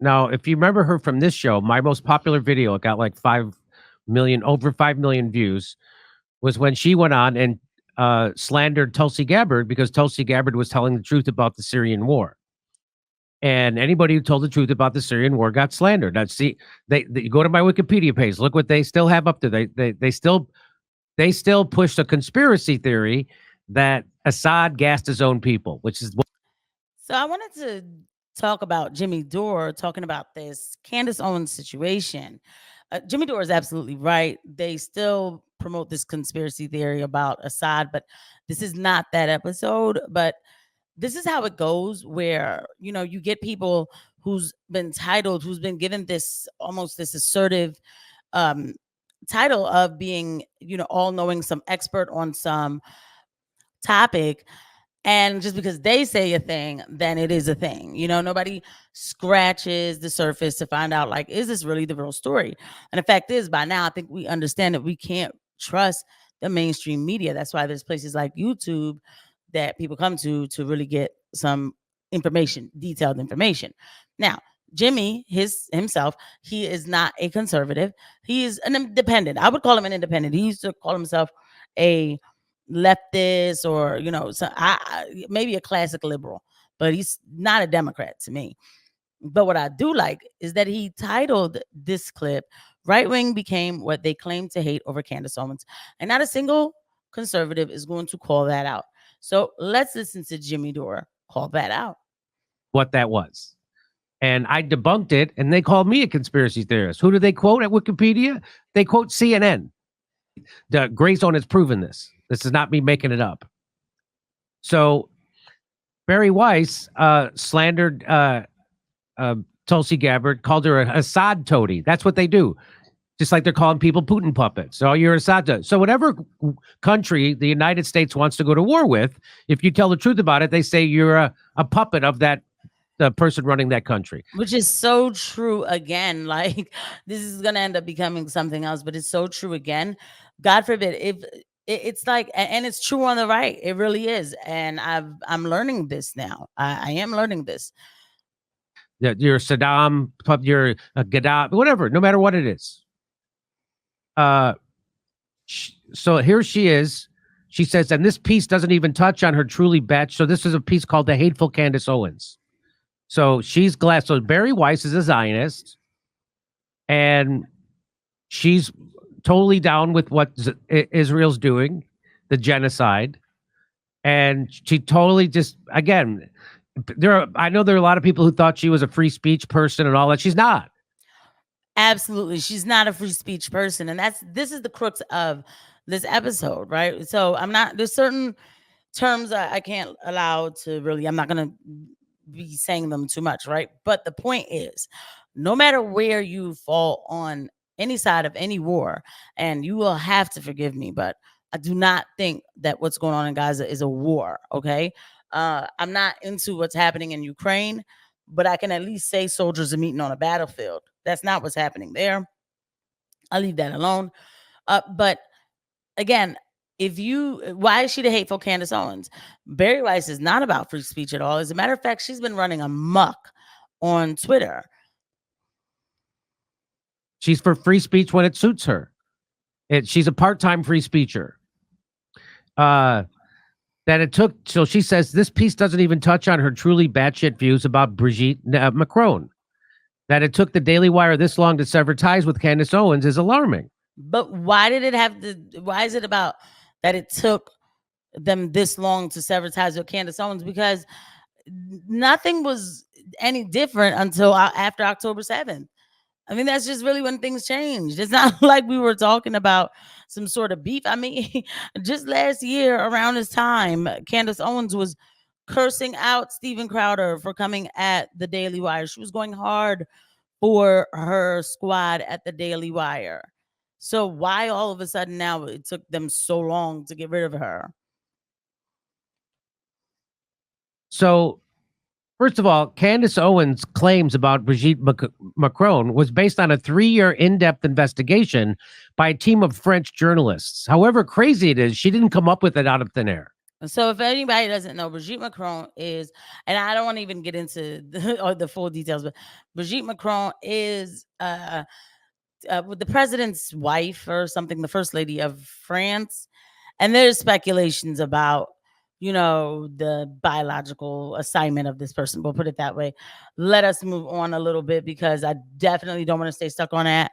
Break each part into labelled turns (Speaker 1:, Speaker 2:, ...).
Speaker 1: Now, if you remember her from this show, my most popular video, it got like 5 million, over 5 million views, was when she went on and slandered Tulsi Gabbard because Tulsi Gabbard was telling the truth about the Syrian war. And anybody who told the truth about the Syrian war got slandered. Now, see, they go to my Wikipedia page. Look what they still have up there. They still push the conspiracy theory that Assad gassed his own people, which is
Speaker 2: So I wanted to talk about Jimmy Dore talking about this Candace Owens situation. Jimmy Dore is absolutely right. They still promote this conspiracy theory about Assad, but this is not that episode. But this is how it goes, where you get people who's been titled, who's been given this almost this assertive um, title of being all knowing, some expert on some topic, and just because they say a thing, then it is a thing. Nobody scratches the surface to find out, like, is this really the real story? And the fact is, by now, I think we understand that we can't trust the mainstream media. That's why there's places like YouTube that people come to really get some information, detailed information. Now, Jimmy, himself, he is not a conservative. He is an independent. I would call him an independent. He used to call himself a leftist, or maybe a classic liberal, but he's not a Democrat to me. But what I do like is that he titled this clip, "Right Wing Became What They Claim to Hate Over Candace Owens," and not a single conservative is going to call that out. So let's listen to Jimmy Dore call that out.
Speaker 1: what that was. And I debunked it, and they called me a conspiracy theorist. Who do they quote at Wikipedia? They quote CNN. The Gray Zone has proven this. This is not me making it up. So Barry Weiss slandered Tulsi Gabbard, called her a Assad toady. That's what they do. Just like they're calling people Putin puppets. Oh, you're Assad. So whatever country the United States wants to go to war with, if you tell the truth about it, they say you're a puppet of that the person running that country.
Speaker 2: Which is so true again. Like, this is going to end up becoming something else, but it's so true again. God forbid if it's like, and it's true on the right. It really is. And I'm learning this now. I am learning this.
Speaker 1: You're Saddam, you're a Gaddafi, whatever, no matter what it is. So here she is. She says, and this piece doesn't even touch on her truly bad. So this is a piece called The Hateful Candace Owens. So she's glad. So Barry Weiss is a Zionist, and she's totally down with what Israel's doing, the genocide. And she totally just, again, I know there are a lot of people who thought she was a free speech person and all that. She's not.
Speaker 2: Absolutely. She's not a free speech person. And this is the crux of this episode, right? So there's certain terms I can't allow to really, I'm not going to be saying them too much, right? But the point is, no matter where you fall on any side of any war, and you will have to forgive me, but I do not think that what's going on in Gaza is a war, okay? I'm not into what's happening in Ukraine, but I can at least say soldiers are meeting on a battlefield. That's not what's happening there. I'll leave that alone. But again, why is she the hateful Candace Owens? Barry Weiss is not about free speech at all. As a matter of fact, she's been running amok on Twitter.
Speaker 1: She's for free speech when it suits her. She's a part-time free speecher. So she says this piece doesn't even touch on her truly batshit views about Brigitte Macron. That it took the Daily Wire this long to sever ties with Candace Owens is alarming.
Speaker 2: But why did it have to? Why is it about that it took them this long to sever ties with Candace Owens? Because nothing was any different until after October 7th. I mean, that's just really when things changed. It's not like we were talking about some sort of beef. I mean, just last year around this time, Candace Owens was cursing out Steven Crowder for coming at the Daily Wire. She was going hard for her squad at the Daily Wire. So why all of a sudden now it took them so long to get rid of her?
Speaker 1: So, first of all, Candace Owens' claims about Brigitte Macron was based on a 3-year in-depth investigation by a team of French journalists. However crazy it is, she didn't come up with it out of thin air.
Speaker 2: So if anybody doesn't know, Brigitte Macron is, and I don't want to even get into the full details, but Brigitte Macron is with the president's wife or something, the first lady of France. And there's speculations about, the biological assignment of this person. We'll put it that way. Let us move on a little bit because I definitely don't want to stay stuck on that.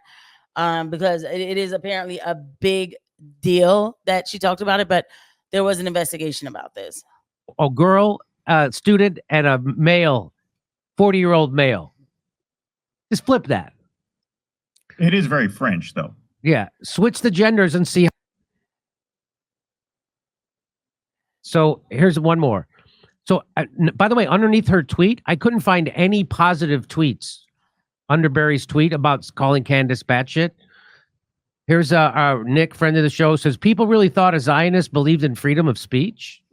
Speaker 2: Because it is apparently a big deal that she talked about it, but there was an investigation about this.
Speaker 1: A girl, a student, and a male, 40-year-old male. Just flip that.
Speaker 3: It is very French, though.
Speaker 1: Yeah, switch the genders and see. So here's one more. So, by the way, underneath her tweet, I couldn't find any positive tweets under Barry's tweet about calling Candace batshit. Here's Nick, friend of the show, says, people really thought a Zionist believed in freedom of speech?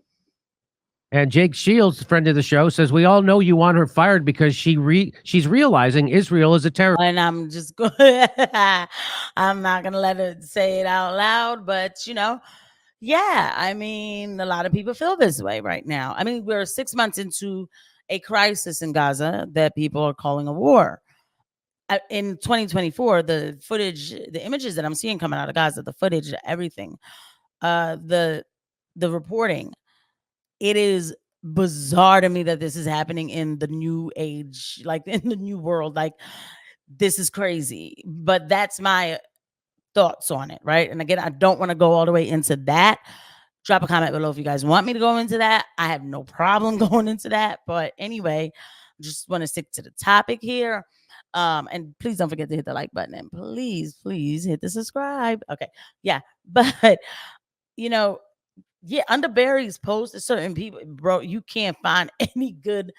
Speaker 1: And Jake Shields, friend of the show, says, we all know you want her fired because she's realizing Israel is a terrorist.
Speaker 2: And I'm just going I'm not going to let her say it out loud, but, yeah, I mean, a lot of people feel this way right now. I mean, we're 6 months into a crisis in Gaza that people are calling a war. In 2024, the footage, the images that I'm seeing coming out of Gaza, the footage, everything, the reporting, it is bizarre to me that this is happening in the new age, like in the new world. Like, this is crazy, but that's my thoughts on it, right? And again, I don't want to go all the way into that. Drop a comment below if you guys want me to go into that. I have no problem going into that, but anyway, just want to stick to the topic here. And please don't forget to hit the like button, and please hit the subscribe. Okay, yeah, but yeah, under Barry's post, certain people, bro, you can't find any good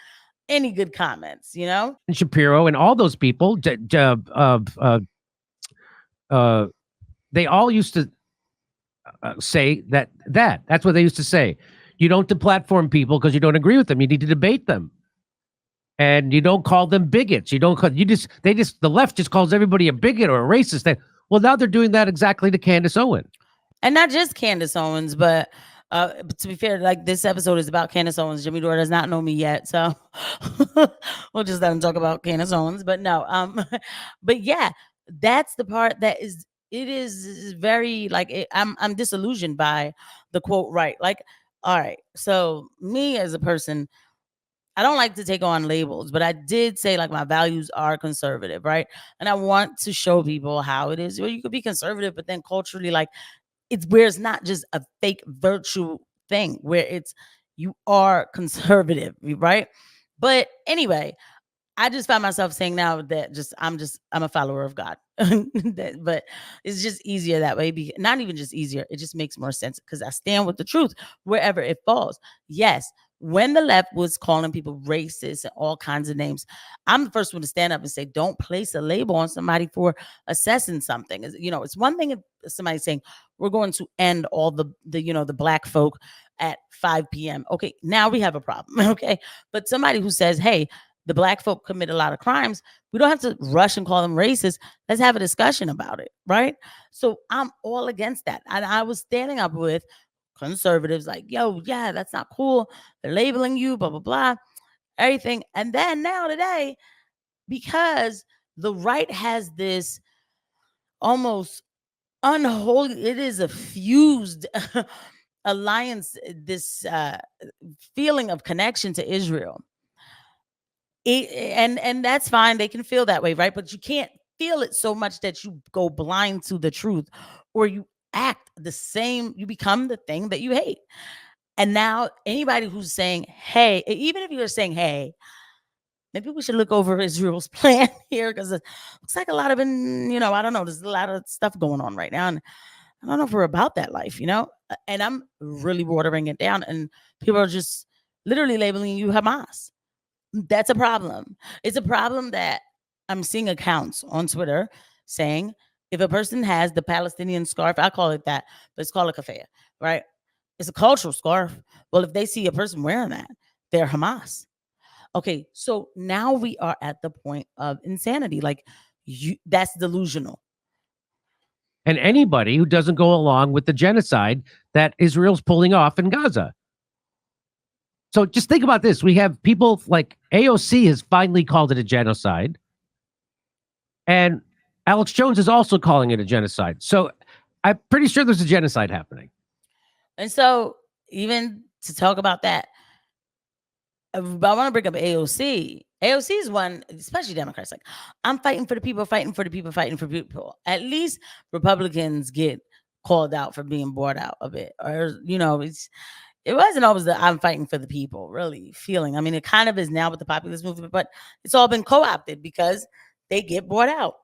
Speaker 2: comments,
Speaker 1: And Shapiro and all those people, they all used to say that's what they used to say. You don't deplatform people because you don't agree with them. You need to debate them. And you don't call them bigots. The left just calls everybody a bigot or a racist. Well, now they're doing that exactly to Candace Owens.
Speaker 2: And not just Candace Owens, but to be fair, like, this episode is about Candace Owens. Jimmy Dore does not know me yet, so we'll just let him talk about Candace Owens. But no, but yeah, that's the part that is. It is very like I'm disillusioned by the quote right. Like, all right, so me as a person, I don't like to take on labels, but I did say, like, my values are conservative, right? And I want to show people how it is. Well, you could be conservative, but then culturally, like, it's where it's not just a fake virtual thing, where it's you are conservative, right? But anyway, I just find myself saying now that I'm a follower of God. But it's just easier that way. Not even just easier, it just makes more sense because I stand with the truth wherever it falls. Yes, when the left was calling people racist and all kinds of names, I'm the first one to stand up and say, don't place a label on somebody for assessing something. It's one thing if somebody's saying we're going to end all the black folk at 5 p.m. Okay, now we have a problem. Okay, but somebody who says, hey, the black folk commit a lot of crimes, we don't have to rush and call them racist. Let's have a discussion about it, right? So I'm all against that. And I was standing up with conservatives like, yo, yeah, that's not cool. They're labeling you, blah, blah, blah, everything. And then now today, because the right has this almost unholy, it is a fused alliance, this feeling of connection to Israel. And that's fine. They can feel that way, right? But you can't feel it so much that you go blind to the truth, or you act the same. You become the thing that you hate. And now anybody who's saying, hey, even if you're saying, hey, maybe we should look over Israel's plan here, because it looks like a lot of, I don't know, there's a lot of stuff going on right now. And I don't know if we're about that life, and I'm really watering it down. And people are just literally labeling you Hamas. That's a problem. It's a problem that I'm seeing accounts on Twitter saying if a person has the Palestinian scarf, I call it that, but it's called a kafaya, right? It's a cultural scarf. Well, if they see a person wearing that, they're Hamas. Okay, so now we are at the point of insanity. Like, that's delusional.
Speaker 1: And anybody who doesn't go along with the genocide that Israel's pulling off in Gaza. So just think about this. We have people like AOC has finally called it a genocide. And Alex Jones is also calling it a genocide. So I'm pretty sure there's a genocide happening.
Speaker 2: And so even to talk about that, I want to bring up AOC. AOC is one, especially Democrats, like, I'm fighting for the people, fighting for the people, fighting for people. At least Republicans get called out for being bought out a bit. Or, it wasn't always the I'm fighting for the people really feeling. I mean, it kind of is now with the populist movement, but it's all been co-opted because they get bought out.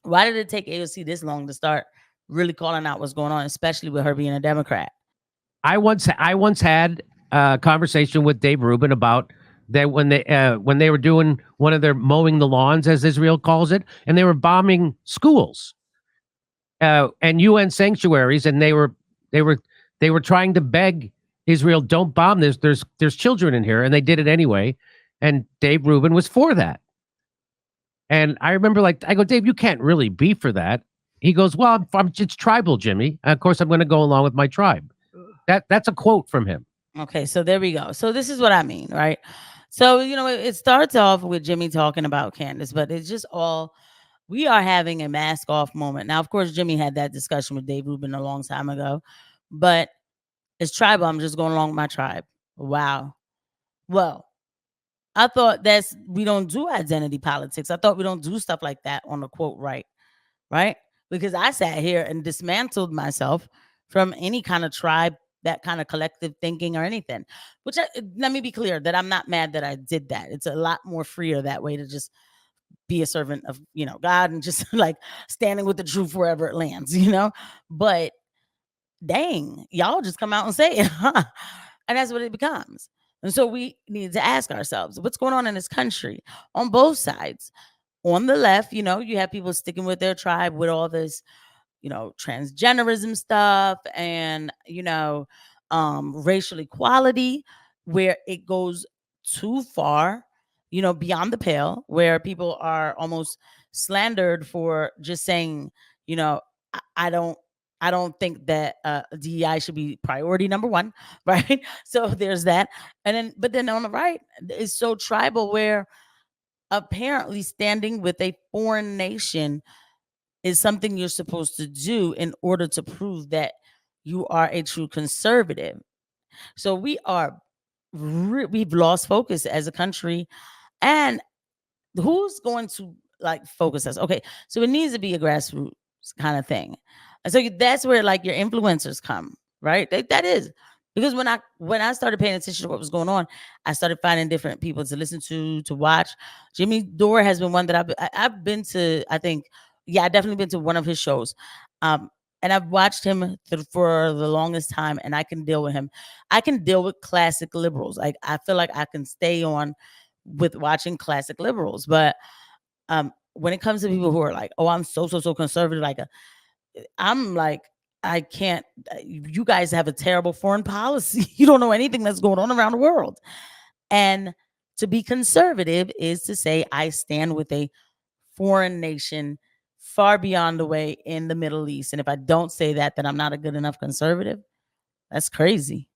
Speaker 2: Why did it take AOC this long to start really calling out what's going on, especially with her being a Democrat?
Speaker 1: I once had a conversation with Dave Rubin about that when they were doing one of their mowing the lawns, as Israel calls it, and they were bombing schools and UN sanctuaries, and they were trying to beg Israel, don't bomb this. There's children in here, and they did it anyway. And Dave Rubin was for that. And I remember, I go, Dave, you can't really be for that. He goes, well, it's tribal, Jimmy. And of course, I'm going to go along with my tribe. That's a quote from him.
Speaker 2: Okay, so there we go. So this is what I mean, right? So, it starts off with Jimmy talking about Candace, but it's just we are having a mask off moment. Now, of course, Jimmy had that discussion with Dave Rubin a long time ago, but it's tribal. I'm just going along with my tribe. Wow. Well, I thought we don't do identity politics. I thought we don't do stuff like that on the quote right? Because I sat here and dismantled myself from any kind of tribe, that kind of collective thinking or anything, let me be clear that I'm not mad that I did that. It's a lot more freer that way to just be a servant of, God and just like standing with the truth wherever it lands, but dang, y'all just come out and say it, huh? And that's what it becomes. And so we need to ask ourselves, what's going on in this country on both sides? On the left, you have people sticking with their tribe with all this, transgenderism stuff and, racial equality, where it goes too far, beyond the pale, where people are almost slandered for just saying, I don't think that DEI should be priority number one, right? So there's that. But then on the right, it's so tribal where apparently standing with a foreign nation is something you're supposed to do in order to prove that you are a true conservative. So we've lost focus as a country, and who's going to focus us? Okay, so it needs to be a grassroots kind of thing. And so that's where your influencers come, right? That is because when I started paying attention to what was going on, I started finding different people to listen to watch. Jimmy Dore has been one that I've been to. I think, yeah, I've definitely been to one of his shows. And I've watched him for the longest time, and I can deal with him. I can deal with classic liberals. I feel like I can stay on with watching classic liberals. But when it comes to people who are oh, I'm so conservative, I'm I can't. You guys have a terrible foreign policy. You don't know anything that's going on around the world. And to be conservative is to say I stand with a foreign nation far beyond the way in the Middle East. And if I don't say that, then I'm not a good enough conservative. That's crazy.